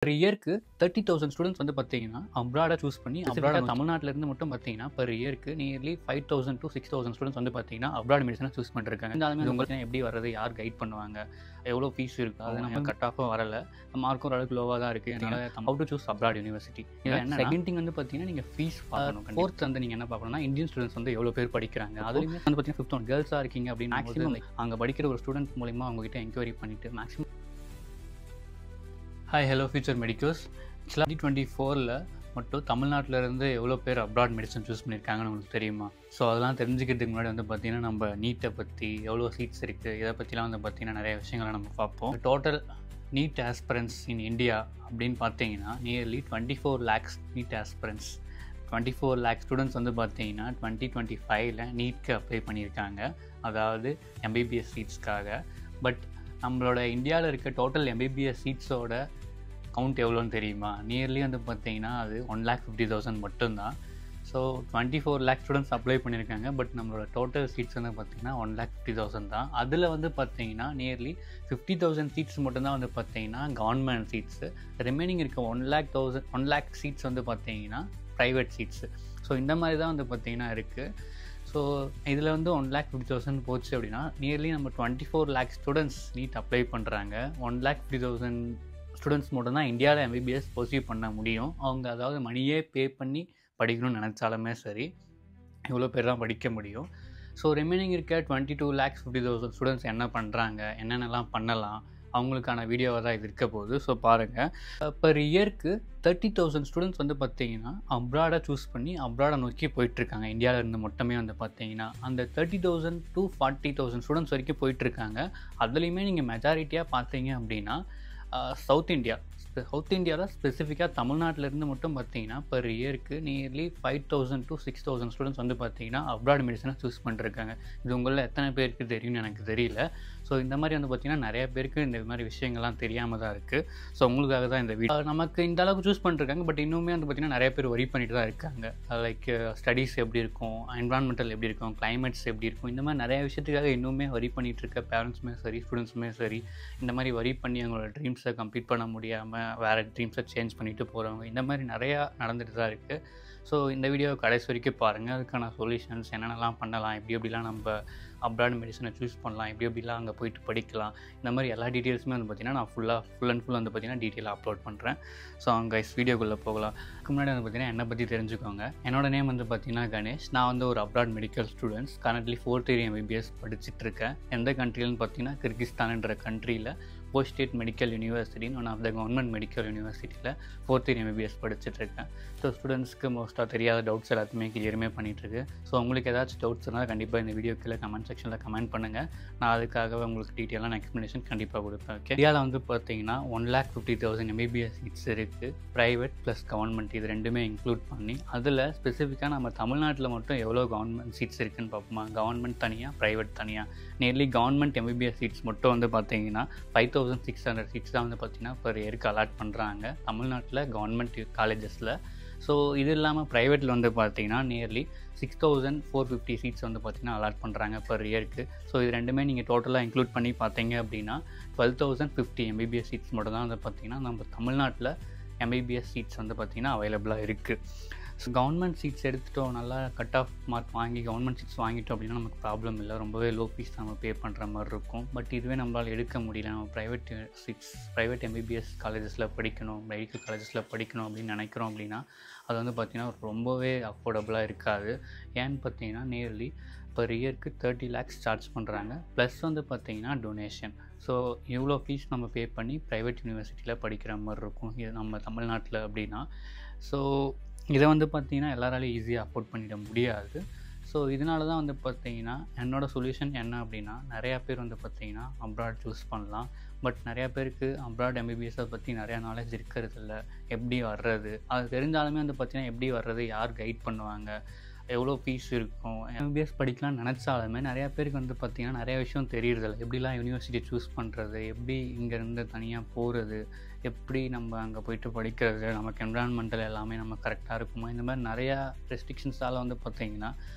ஒரு இயருக்கு 30,000 ஸ்டூடெண்ட்ஸ் வந்து பார்த்தீங்கன்னா அப்ராடை சூஸ் பண்ணி அப்ராட தமிழ்நாட்டிலேருந்து மட்டும் பார்த்தீங்கன்னா பர் இயருக்கு நியர்லி 5,000 to 6,000 ஸ்டூடெண்ட்ஸ் வந்து பார்த்தீங்கன்னா அப்ராட் மெடிசனை சூஸ் பண்ணிருக்காங்க. இருந்தாலுமே உங்களுக்கு எப்படி வர்றது, யார் கைட் பண்ணுவாங்க, எவ்வளோ ஃபீஸ் இருக்குது, அது நம்ம கட் ஆஃபாக வரல, மார்க்கும் ஓரளவுக்கு லோவாக தான் இருக்குது. அதனால் how to choose abroad university. Second thing வந்து பார்த்தீங்கன்னா நீங்கள் ஃபீஸ் பார்க்கணும். ஃபோர்த் வந்து நீங்கள் என்ன பார்க்கணும்னா இந்தியன் ஸ்டூடெண்ட்ஸ் வந்து எவ்வளோ பேர் படிக்கிறாங்க. அதுலேயுமே வந்து பார்த்தீங்கன்னா 15 கேர்ள்ஸாக இருக்கீங்க அப்படின்னு மேக்ஸிமம் அங்கே படிக்கிற ஒரு ஸ்டூடெண்ட் மூலிமா அவங்ககிட்ட என்கொயரி பண்ணிவிட்டு maximum. Hi, hello future medicos. 2024 மட்டும் தமிழ்நாட்டிலேருந்து எவ்வளோ பேர் அப்ராட் மெடிசன் சூஸ் பண்ணியிருக்காங்கன்னு உங்களுக்கு தெரியுமா? ஸோ அதெல்லாம் தெரிஞ்சுக்கிறதுக்கு முன்னாடி வந்து பார்த்திங்கன்னா நம்ம நீட்டை பற்றி, எவ்வளோ சீட்ஸ் இருக்குது, இதை பற்றிலாம் வந்து பார்த்திங்கன்னா நிறைய விஷயங்களை நம்ம பார்ப்போம். Total NEET aspirants in India அப்படின்னு பார்த்தீங்கன்னா nearly 24 lakhs NEET aspirants. 24 lakh students வந்து பார்த்தீங்கன்னா 2025 நீட்க்கு அப்ளை பண்ணியிருக்காங்க, அதாவது எம்பிபிஎஸ் சீட்ஸ்க்காக. பட் நம்மளோட இந்தியாவில் இருக்க டோட்டல் எம்பிபிஎஸ் சீட்ஸோட கவுண்ட் எவ்வளோன்னு தெரியுமா? நியர்லி வந்து பார்த்தீங்கன்னா அது 1,50,000 மட்டும்தான். ஸோ 24 lakh ஸ்டூடெண்ட்ஸ் அப்ளை பண்ணியிருக்காங்க. பட் நம்மளோட டோட்டல் சீட்ஸ் வந்து பார்த்திங்கன்னா 1,50,000 தான். அதில் வந்து பார்த்தீங்கன்னா நியர்லி 50,000 சீட்ஸ் மட்டும்தான் வந்து பார்த்தீங்கன்னா கவர்மெண்ட் சீட்ஸு. ரிமைனிங் இருக்க 1 lakh சீட்ஸ் வந்து பார்த்தீங்கன்னா ப்ரைவேட் சீட்ஸு. ஸோ இந்த மாதிரி தான் வந்து பார்த்திங்கன்னா இருக்குது. ஸோ இதில் வந்து 1,50,000 போச்சு அப்படின்னா நியர்லி நம்ம 24 lakh ஸ்டூடெண்ட்ஸ் நீட் அப்ளை பண்ணுறாங்க. 1,50,000 ஸ்டூடெண்ட்ஸ் மட்டும் தான் இந்தியாவில் எம்பிபிஎஸ் பர்சீவ் பண்ண முடியும். அவங்க அதாவது மணியே பே பண்ணி படிக்கணும்னு நினச்சாலுமே சரி, இவ்வளோ பேர் தான் படிக்க முடியும். ஸோ ரிமைனிங் இருக்க 22,50,000 ஸ்டூடெண்ட்ஸ் என்ன பண்ணுறாங்க, என்னென்னலாம் பண்ணலாம், அவங்களுக்கான வீடியோவாக தான் இது இருக்க போகுது. ஸோ பாருங்கள், பர் இயருக்கு 30,000 ஸ்டூடெண்ட்ஸ் வந்து பார்த்தீங்கன்னா அப்ராடை சூஸ் பண்ணி அப்ராடை நோக்கி போயிட்டுருக்காங்க. இந்தியாவிலேருந்து மட்டுமே வந்து பார்த்தீங்கன்னா அந்த 30,000 to 40,000 ஸ்டூடெண்ட்ஸ் வரைக்கும் போயிட்டுருக்காங்க. அதுலேயுமே நீங்கள் மெஜாரிட்டியாக பார்த்தீங்க அப்படின்னா சவுத் இந்தியாவில் ஸ்பெசிஃபிக்காக தமிழ்நாட்டிலேருந்து மட்டும் பார்த்தீங்கன்னா பர் இயருக்கு நியர்லி 5,000 to 6,000 ஸ்டூடெண்ட்ஸ் வந்து பார்த்தீங்கன்னா அப்ராட் மெடிசனை சூஸ் பண்ணிருக்காங்க. இது உங்களில் எத்தனை பேருக்கு தெரியும்னு எனக்கு தெரியல. ஸோ இந்த மாதிரி வந்து பார்த்திங்கன்னா நிறைய பேருக்கு இந்த மாதிரி விஷயங்கள்லாம் தெரியாமல் தான் இருக்குது. ஸோ உங்களுக்காக தான் இந்த வீடியோ. நமக்கு இந்த அளவுக்கு சூஸ் பண்ணிருக்காங்க. பட் இன்னுமே வந்து பார்த்திங்கன்னா நிறைய பேர் ஒரி பண்ணிட்டு தான் இருக்காங்க. லைக் ஸ்டடீஸ் எப்படி இருக்கும், என்விரான்மெண்டல் எப்படி இருக்கும், கிளைமேட்ஸ் எப்படி இருக்கும், இந்த மாதிரி நிறைய விஷயத்துக்காக இன்னுமே ஒரி பண்ணிகிட்டு இருக்க பேரண்ட்ஸுமே சரி, ஸ்டூடெண்ட்ஸுமே சரி, இந்த மாதிரி ஒரி பண்ணி அவங்களோட ட்ரீம்ஸை கம்ப்ளீட் பண்ண முடியாமல் வேறு ட்ரீம்ஸை சேஞ்ச் பண்ணிட்டு போகிறவங்க, இந்த மாதிரி நிறையா நடந்துட்டு தான் இருக்குது. ஸோ இந்த வீடியோ கடைசி வரைக்கும் பாருங்கள். அதுக்கான சொல்யூஷன்ஸ் என்னென்னலாம் பண்ணலாம், எப்படிலாம் நம்ம அப்ராட் மெடிசனை சூஸ் பண்ணலாம், எப்படிலாம் அங்கே போயிட்டு படிக்கலாம், இந்த மாதிரி எல்லா டீட்டெயில்ஸுமே வந்து பார்த்திங்கன்னா நான் ஃபுல் அண்ட் ஃபுல் வந்து பார்த்திங்கன்னா டீட்டெயிலாக அப்லோட் பண்ணுறேன். ஸோ அவங்க வீடியோக்குள்ளே போகலாம். அதுக்கு முன்னாடி வந்து பார்த்திங்கன்னா என்னை பற்றி தெரிஞ்சுக்கோங்க. என்னோடய நேம் வந்து பார்த்திங்கன்னா கணேஷ். நான் வந்து ஒரு abroad medical students. Currently 4th year MBBS படிச்சுட்ருக்கேன். எந்த கண்ட்ரிலன்னு பார்த்திங்கன்னா கிர்கிஸ்தான்ன்ற கண்ட்ரியில் போஸ்ட் ஸ்டேட் மெடிக்கல் யூனிவர்சிட்டின்னு one of the government medical யூனிவர்சிட்டியில் 4th year எம்பிபிஎஸ் படிச்சுட்ருக்கேன். ஸோ ஸ்டூடெண்ட்ஸ்க்கு மோஸ்ட்டாக தெரியாத டவுட்ஸ் எல்லாத்தையுமே கிளியருமே பண்ணிகிட்ருக்கு. ஸோ உங்களுக்கு ஏதாச்சும் டவுட்ஸ் இருந்தால் கண்டிப்பாக இந்த வீடியோ கீழே கமெண்ட் செக்ஷனில் கமெண்ட் பண்ணுங்கள். நான் அதுக்காகவே உங்களுக்கு டீட்டெயிலான எக்ஸ்ப்ளனேஷன் கண்டிப்பாக கொடுப்பேன். ஓகே, இந்தியாவில் வந்து பார்த்தீங்கன்னா 1,50,000 எம்பிபிஎஸ் சீட்ஸ் இருக்குது. ப்ரைவேட் ப்ளஸ் கவர்மெண்ட் இது ரெண்டுமே இன்க்ளூட் பண்ணி, அதில் ஸ்பெசிஃபிக்காக நம்ம தமிழ்நாட்டில் மட்டும் எவ்வளோ கவர்மெண்ட் சீட்ஸ் இருக்குதுன்னு பார்ப்போமா? கவர்மெண்ட் தனியாக, ப்ரைவேட் தனியாக. நியர்லி கவர்மெண்ட் எம்பிபிஎஸ் சீட்ஸ் மட்டும் வந்து பார்த்தீங்கன்னா 5,600 சீட்ஸ் தான் வந்து பார்த்திங்கன்னா பர் இயருக்கு அலாட் பண்ணுறாங்க தமிழ்நாட்டில் கவர்மெண்ட் காலேஜஸில். ஸோ இது இல்லாமல் ப்ரைவேட்டில் வந்து பார்த்திங்கன்னா நியர்லி 6,450 சீட்ஸ் வந்து பார்த்திங்கன்னா அலாட் பண்ணுறாங்க பர் இயருக்கு. ஸோ இது ரெண்டுமே நீங்கள் டோட்டலாக இன்க்ளூட் பண்ணி பார்த்தீங்க அப்படின்னா 12,050 எம்பிபிஎஸ் சீட்ஸ் மட்டும் தான் வந்து பார்த்திங்கன்னா நம்ம தமிழ்நாட்டில் எம்பிபிஎஸ் சீட்ஸ் வந்து பார்த்திங்கன்னா அவைலபிளாக இருக்குது. ஸோ கவர்மெண்ட் சீட்ஸ் எடுத்துகிட்டோம், நல்லா கட் ஆஃப் மார்க் வாங்கி கவர்மெண்ட் சீட்ஸ் வாங்கிட்டோம் அப்படின்னா நமக்கு ப்ராப்ளம் இல்லை, ரொம்பவே லோ ஃபீஸ் நம்ம பே பண்ணுற மாதிரி இருக்கும். பட் இதுவே நம்மளால் எடுக்க முடியல, நம்ம ப்ரைவேட் எம்பிபிஎஸ் காலேஜஸில் படிக்கணும், மெடிக்கல் காலேஜஸில் படிக்கணும் அப்படின்னு நினைக்கிறோம் அப்படின்னா அது வந்து பார்த்திங்கன்னா ரொம்பவே அஃபோர்டபுளாக இருக்காது. ஏன்னு பார்த்தீங்கன்னா நியர்லி பர் இயருக்கு 30 lakhs சார்ஜ் பண்ணுறாங்க. ப்ளஸ் வந்து பார்த்திங்கன்னா டொனேஷன். ஸோ இவ்வளோ ஃபீஸ் நம்ம பே பண்ணி ப்ரைவேட் யூனிவர்சிட்டியில் படிக்கிற மாதிரி இருக்கும் இது நம்ம தமிழ்நாட்டில் அப்படின்னா. ஸோ இதை வந்து பார்த்திங்கன்னா எல்லாராலையும் ஈஸியாக அஃபோர்ட் பண்ணிட முடியாது. ஸோ இதனால தான் வந்து பார்த்திங்கன்னா என்னோடய சொல்யூஷன் என்ன அப்படின்னா, நிறையா பேர் வந்து பார்த்திங்கன்னா அப்ராட் சூஸ் பண்ணலாம். பட் நிறையா பேருக்கு அப்ராட் எம்பிபிஎஸை பற்றி நிறையா நாலேஜ் இருக்கிறதில்ல. எப்படி வர்றது, அது தெரிஞ்சாலுமே வந்து பார்த்திங்கன்னா எப்படி வர்றது, யார் கைட் பண்ணுவாங்க, எவ்வளோ ஃபீஸ் இருக்கும், எம்பிபிஎஸ் படிக்கலாம்னு நினச்சாலுமே நிறையா பேருக்கு வந்து பார்த்திங்கன்னா நிறையா விஷயம் தெரியறதில்ல. எப்படிலாம் யூனிவர்சிட்டி சூஸ் பண்ணுறது, எப்படி இங்கேருந்து தனியாக போகிறது, எப்படி நம்ம அங்கே போயிட்டு படிக்கிறது, நமக்கு என்விரான்மெண்டல் எல்லாமே நம்ம கரெக்டாக இருக்குமா, இந்த மாதிரி நிறையா ரெஸ்ட்ரிக்ஷன்ஸால் வந்து பார்த்திங்கன்னா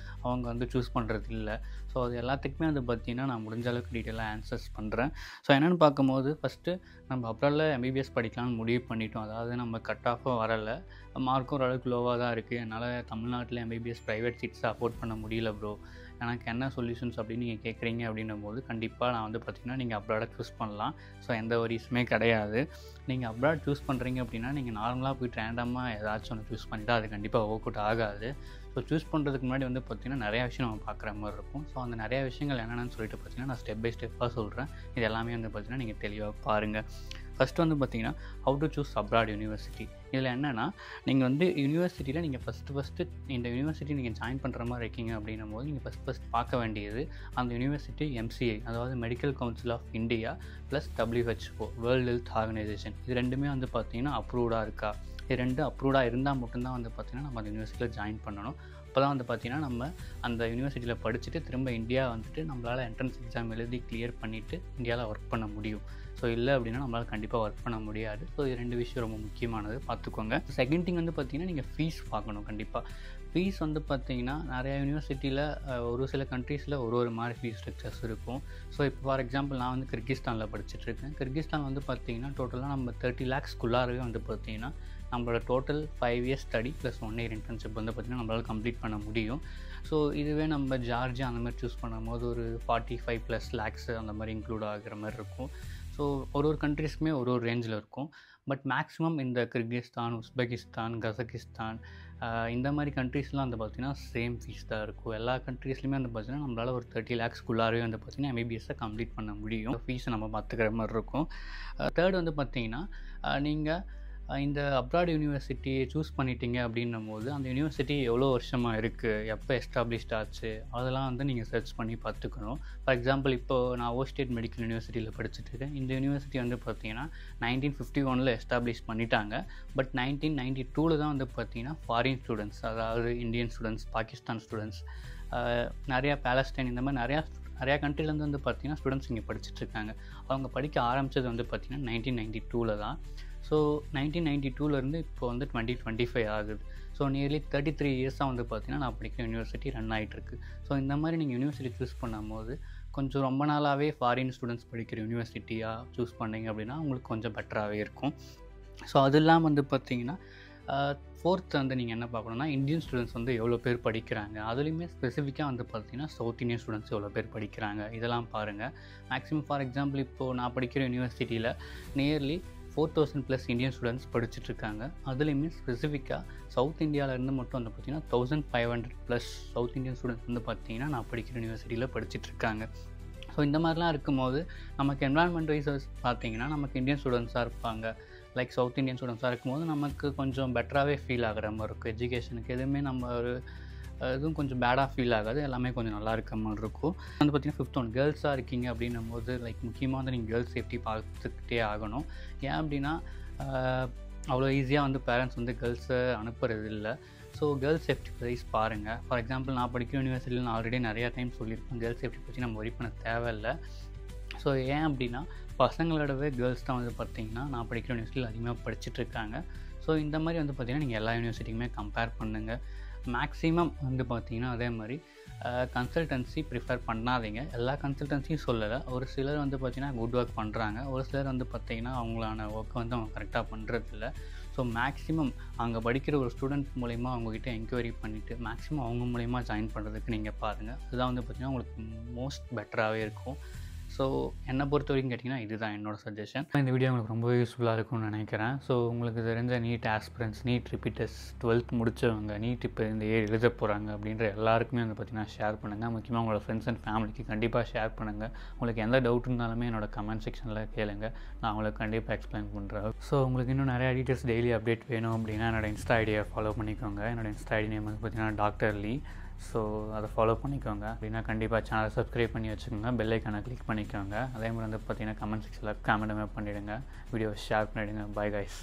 அவங்க வந்து சூஸ் பண்ணுறது இல்லை. ஸோ அது எல்லாத்துக்குமே வந்து பார்த்திங்கன்னா நான் முடிஞ்ச அளவுக்கு டீட்டெயிலாக ஆன்சர்ஸ் பண்ணுறேன். ஸோ என்னென்னு பார்க்கும்போது ஃபஸ்ட்டு நம்ம அப்ராடில் எம்பிபிஎஸ் படிக்கலாம்னு முடிவு பண்ணிட்டோம். அதாவது நம்ம கட் ஆஃபும் வரலை, மார்க்கும் ஓரளவுக்கு லோவாக தான் இருக்குது. என்னால் தமிழ்நாட்டில் எம்பிபிஎஸ் ப்ரைவேட் சீட்ஸை அஃபோர்ட் பண்ண முடியல ப்ரோ, எனக்கு என்ன சொல்யூஷன்ஸ் அப்படின்னு நீங்கள் கேட்குறீங்க அப்படின்னும் போது கண்டிப்பாக நான் வந்து பார்த்திங்கன்னா நீங்கள் அப்ராடை சூஸ் பண்ணலாம். ஸோ எந்த வரிஸுமே கிடையாது. நீங்கள் அப்ராட் சூஸ் பண்ணுறீங்க அப்படின்னா நீங்கள் நார்மலாக போய்ட்டு ரேண்டமாக ஏதாச்சும் ஒன்று சூஸ் பண்ணிவிட்டு அது கண்டிப்பாக ஒர்க் அவுட் ஆகாது. ஸோ சூஸ் பண்ணுறதுக்கு முன்னாடி வந்து பார்த்திங்கன்னா நிறையா விஷயம் நம்ம பார்க்குற மாதிரி இருக்கும். ஸோ அந்த நிறையா விஷயங்கள் என்னென்னு சொல்லிட்டு பார்த்திங்கன்னா நான் ஸ்டெப் பை ஸ்டெப்பாக சொல்கிறேன். இது எல்லாமே வந்து பார்த்திங்கன்னா நீங்கள் தெளிவாக பாருங்கள். ஃபஸ்ட்டு வந்து பார்த்திங்கன்னா how to choose abroad university. இதில் என்னென்னா நீங்கள் வந்து யூனிவர்சிட்டியில் நீங்கள் ஃபஸ்ட்டு இந்த யூனிவர்சிட்டி நீங்கள் ஜாயின் பண்ணுற மாதிரி இருக்கீங்க அப்படின்னும் போது நீங்கள் ஃபஸ்ட் பார்க்க வேண்டியது அந்த யூனிவர்சிட்டி MCI, அதாவது medical council of India plus WHO, world health organisation, இது ரெண்டுமே வந்து பார்த்திங்கன்னா அப்ரூவ்டாக இருக்கா. இது ரெண்டு அப்ரூவ்டாக இருந்தால் மட்டும்தான் வந்து பார்த்திங்கன்னா நம்ம அந்த யூனிவர்சிட்டியில் ஜாயின் பண்ணணும். அப்போ தான் வந்து பார்த்திங்கன்னா நம்ம அந்த யூனிவர்சிட்டியில் படிச்சுட்டு திரும்ப இந்தியா வந்துட்டு நம்மளால் என்ட்ரன்ஸ் எக்ஸாம் எழுதி கிளியர் பண்ணிவிட்டு இந்தியாவில் ஒர்க் பண்ண முடியும். ஸோ இல்லை அப்படின்னா நம்மளால் கண்டிப்பாக ஒர்க் பண்ண முடியாது. ஸோ இது ரெண்டு விஷயம் ரொம்ப முக்கியமானது, பார்த்துக்கோங்க. செகண்ட் திங் வந்து பார்த்திங்கன்னா நீங்கள் ஃபீஸ் பார்க்கணும். கண்டிப்பாக ஃபீஸ் வந்து பார்த்திங்கன்னா நிறையா யூனிவர்சிட்டியில் ஒரு சில கண்ட்ரீஸில் ஒரு மாதிரி ஃபீஸ் ஸ்ட்ரக்சர்ஸ் இருக்கும். ஸோ இப்போ ஃபார் எக்ஸாம்பிள் நான் வந்து கிர்கிஸ்தானில் படிச்சுட்ருக்கேன். கிர்கிஸ்தான் வந்து பார்த்திங்கன்னா டோட்டலாக நம்ம 30 lakhsக்குள்ளாரவே வந்து பார்த்திங்கன்னா நம்மளோட total 5 years study plus 1 year internship வந்து பார்த்திங்கன்னா நம்மளால் கம்ப்ளீட் பண்ண முடியும். ஸோ இதுவே நம்ம ஜார்ஜியா அந்த மாதிரி சூஸ் பண்ணும்போது ஒரு 45+ lakhs அந்த மாதிரி இன்க்ளூட் ஆகிற மாதிரி இருக்கும். ஸோ ஒரு கண்ட்ரீஸ்க்குமே ஒரு ரேஞ்சில் இருக்கும். பட் மேக்ஸிமம் இந்த கிர்கிஸ்தான், உஸ்பெகிஸ்தான், கசகிஸ்தான் இந்த மாதிரி கண்ட்ரீஸ்லாம் வந்து பார்த்திங்கன்னா சேம் ஃபீஸ் தான் இருக்கும். எல்லா கண்ட்ரீஸ்லையுமே வந்து பார்த்திங்கன்னா நம்மளால் ஒரு 30 lakhsக்குள்ளாரவே வந்து பார்த்திங்கன்னா எம்பிபிஎஸ்ஸை கம்ப்ளீட் பண்ண முடியும். ஃபீஸை நம்ம பார்த்துக்கிற மாதிரி இருக்கும். தேர்ட் வந்து பார்த்திங்கன்னா நீங்கள் இந்த அப்ராட் யூனிவர்சிட்டியை சூஸ் பண்ணிட்டீங்க அப்படின்னும் போது அந்த யூனிவர்சிட்டி எவ்வளோ வருஷமாக இருக்குது, எப்போ எஸ்டாப்ளிஷ்ட் ஆச்சு, அதெல்லாம் வந்து நீங்கள் சர்ச் பண்ணி பார்த்துக்கணும். ஃபார் எக்ஸாம்பிள் இப்போது நான் ஸ்டேட் மெடிக்கல் யூனிவர்சிட்டியில் படிச்சுட்ருக்கேன். இந்த யூனிவர்சிட்டி வந்து பார்த்திங்கன்னா 1951 எஸ்டாப்ளிஷ் பண்ணிட்டாங்க. பட் 1992 தான் வந்து பார்த்திங்கன்னா ஃபாரின் ஸ்டூடெண்ட்ஸ், அதாவது இந்தியன் ஸ்டூடெண்ட்ஸ், பாகிஸ்தான் ஸ்டூடெண்ட்ஸ், நிறையா பேலஸ்டைன், இந்த மாதிரி நிறையா கண்ட்ரிலேருந்து வந்து பார்த்திங்கன்னா ஸ்டூடெண்ட்ஸ் இங்கே படிச்சுட்ருக்காங்க. அவங்க படிக்க ஆரம்பித்தது வந்து பார்த்திங்கன்னா 1992 தான். ஸோ 1992லேருந்து இப்போ வந்து 2025 ஆகுது. ஸோ நியர்லி 33 yearsஸாக வந்து பார்த்திங்கன்னா நான் படிக்கிற யூனிவர்சிட்டி ரன் ஆகிட்டுருக்கு. ஸோ இந்த மாதிரி நீங்கள் யூனிவர்சிட்டி சூஸ் பண்ணும்போது கொஞ்சம் ரொம்ப நாளாகவே ஃபாரின் ஸ்டூடெண்ட்ஸ் படிக்கிற யூனிவர்சிட்டியாக சூஸ் பண்ணிங்க அப்படின்னா உங்களுக்கு கொஞ்சம் பெட்டராகவே இருக்கும். ஸோ அது இல்லாமல் வந்து பார்த்திங்கன்னா ஃபோர்த் வந்து நீங்கள் என்ன பார்க்கணுன்னா இந்தியன் ஸ்டூடெண்ட்ஸ் வந்து எவ்வளோ பேர் படிக்கிறாங்க. அதுலேயுமே ஸ்பெசிஃபிக்காக வந்து பார்த்திங்கன்னா சவுத் இந்தியன் ஸ்டூடெண்ட்ஸ் எவ்வளோ பேர் படிக்கிறாங்க இதெல்லாம் பாருங்கள். மேக்ஸிமம் ஃபார் எக்ஸாம்பிள் இப்போது நான் படிக்கிற யூனிவர்சிட்டியில் நியர்லி 4000+ இந்தியன் ஸ்டூடெண்ட்ஸ் படிச்சுட்ருக்காங்க. அதுலேயுமே ஸ்பெசிஃபிக்காக சவுத் இந்தியாவிலேருந்து மட்டும் வந்து பார்த்திங்கன்னா 1500+ சவுத் இந்தியன் ஸ்டூடெண்ட்ஸ் வந்து பார்த்திங்கன்னா நான் படிக்கிற யூனிவர்சிட்டியில் படிச்சுட்ருக்காங்க. ஸோ இந்த மாதிரிலாம் இருக்கும்போது நமக்கு என்விரான்மெண்ட் வைஸ் பார்த்திங்கன்னா நமக்கு இந்தியன் ஸ்டூடெண்ட்ஸாக இருப்பாங்க, லைக் சவுத் இந்தியன் ஸ்டூடெண்ட்ஸாக இருக்கும்போது நமக்கு கொஞ்சம் பெட்டராகவே ஃபீல் ஆகிற மாதிரி இருக்கும். எஜுகேஷனுக்கு எதுவுமே நம்ம ஒரு எதுவும் கொஞ்சம் பேடாக ஃபீல் ஆகாது, எல்லாமே கொஞ்சம் நல்லா இருக்க மாதிரி இருக்கும். வந்து பார்த்திங்கன்னா 5th one கேர்ள்ஸாக இருக்கீங்க அப்படின்னும் போது லைக் முக்கியமாக வந்து நீங்கள் கேர்ள்ஸ் சேஃப்டி பார்த்துக்கிட்டே ஆகணும். ஏன் அப்படின்னா அவ்வளோ ஈஸியாக வந்து பேரண்ட்ஸ் வந்து கேர்ள்ஸை அனுப்புறது இல்லை. ஸோ கேர்ள்ஸ் சேஃப்டி வைஸ் பாருங்கள். ஃபார் எக்ஸாம்பிள் நான் படிக்கிற யூனிவர்சிட்டியில் நான் ஆல்ரெடி நிறையா டைம் சொல்லியிருக்கேன், கேர்ள்ஸ் சேஃப்டி பற்றி நம்ம ஒரி பண்ண தேவையில்லை. ஸோ ஏன் அப்படின்னா பசங்களோடவே கேர்ள்ஸ் தான் வந்து பார்த்திங்கன்னா நான் படிக்கிற யூனிவர்சிட்டியில் அதிகமாக படிச்சுட்ருக்காங்க. ஸோ இந்த மாதிரி வந்து பார்த்திங்கன்னா நீங்கள் எல்லா யூனிவர்சிட்டிக்குமே கம்பேர் பண்ணுங்கள். மேக்ஸிமம் வந்து பார்த்திங்கன்னா அதே மாதிரி கன்சல்டன்சி ப்ரிஃபர் பண்ணாதீங்க. எல்லா கன்சல்டன்சியும் சொல்லலை, ஒரு சிலர் வந்து பார்த்திங்கன்னா குட் ஒர்க் பண்ணுறாங்க, ஒரு சிலர் வந்து பார்த்திங்கன்னா அவங்களான ஒர்க்கை வந்து அவங்க கரெக்டாக பண்ணுறதில்ல. ஸோ மேக்ஸிமம் அங்கே படிக்கிற ஒரு ஸ்டூடெண்ட் மூலிமா அவங்ககிட்ட என்கொயரி பண்ணிவிட்டு மேக்ஸிமம் அவங்க மூலிமா ஜாயின் பண்ணுறதுக்கு நீங்கள் பாருங்கள். அதுதான் வந்து பார்த்திங்கன்னா உங்களுக்கு மோஸ்ட் பெட்டராகவே இருக்கும். ஸோ என்னை பொறுத்த வரைக்கும் கேட்டிங்கன்னா இதுதான் என்னோடய சஜஷன். இந்த வீடியோ உங்களுக்கு ரொம்ப யூஸ்ஃபுல்லாக இருக்கும்னு நினைக்கிறேன். ஸோ உங்களுக்கு தெரிஞ்ச NEET aspirants, NEET repeaters, 12th முடித்தவங்க, நீட் இப்போ இந்த எழுத போகிறாங்க அப்படின்ற எல்லாருக்குமே வந்து பார்த்திங்கன்னா ஷேர் பண்ணுங்கள். முக்கியமாக உங்களோட ஃப்ரெண்ட்ஸ் அண்ட் ஃபேமிலிக்கு கண்டிப்பாக ஷேர் பண்ணுங்கள். உங்களுக்கு எந்த டவுட் இருந்தாலுமே என்னோட கமெண்ட் செக்ஷனில் கேளுங்க, நான் உங்களுக்கு கண்டிப்பாக எக்ஸ்பிளைன் பண்ணுறேன். ஸோ உங்களுக்கு இன்னும் நிறையா டீட்டெயில்ஸ் டெய்லி அப்டேட் வேணும் அப்படின்னா என்னோடய இன்ஸ்டா ஐடியை ஃபாலோ பண்ணிக்கோங்க. என்னோடய இன்ஸ்டா ஐடி நேம் வந்து பார்த்திங்கன்னா டாக்டர் லீ. ஸோ அதை ஃபாலோ பண்ணிக்கோங்க. அப்படின்னா கண்டிப்பாக சேனலை சப்ஸ்கிரைப் பண்ணி வச்சுக்கோங்க, பெல் ஐக்கானை கிளிக் பண்ணிக்கோங்க. அதே மாதிரி வந்து பார்த்திங்கன்னா கமெண்ட் செக்ஷனில் கமெண்ட்டுமே பண்ணிவிடுங்க, வீடியோவை ஷேர் பண்ணிவிடுங்க. Bye guys.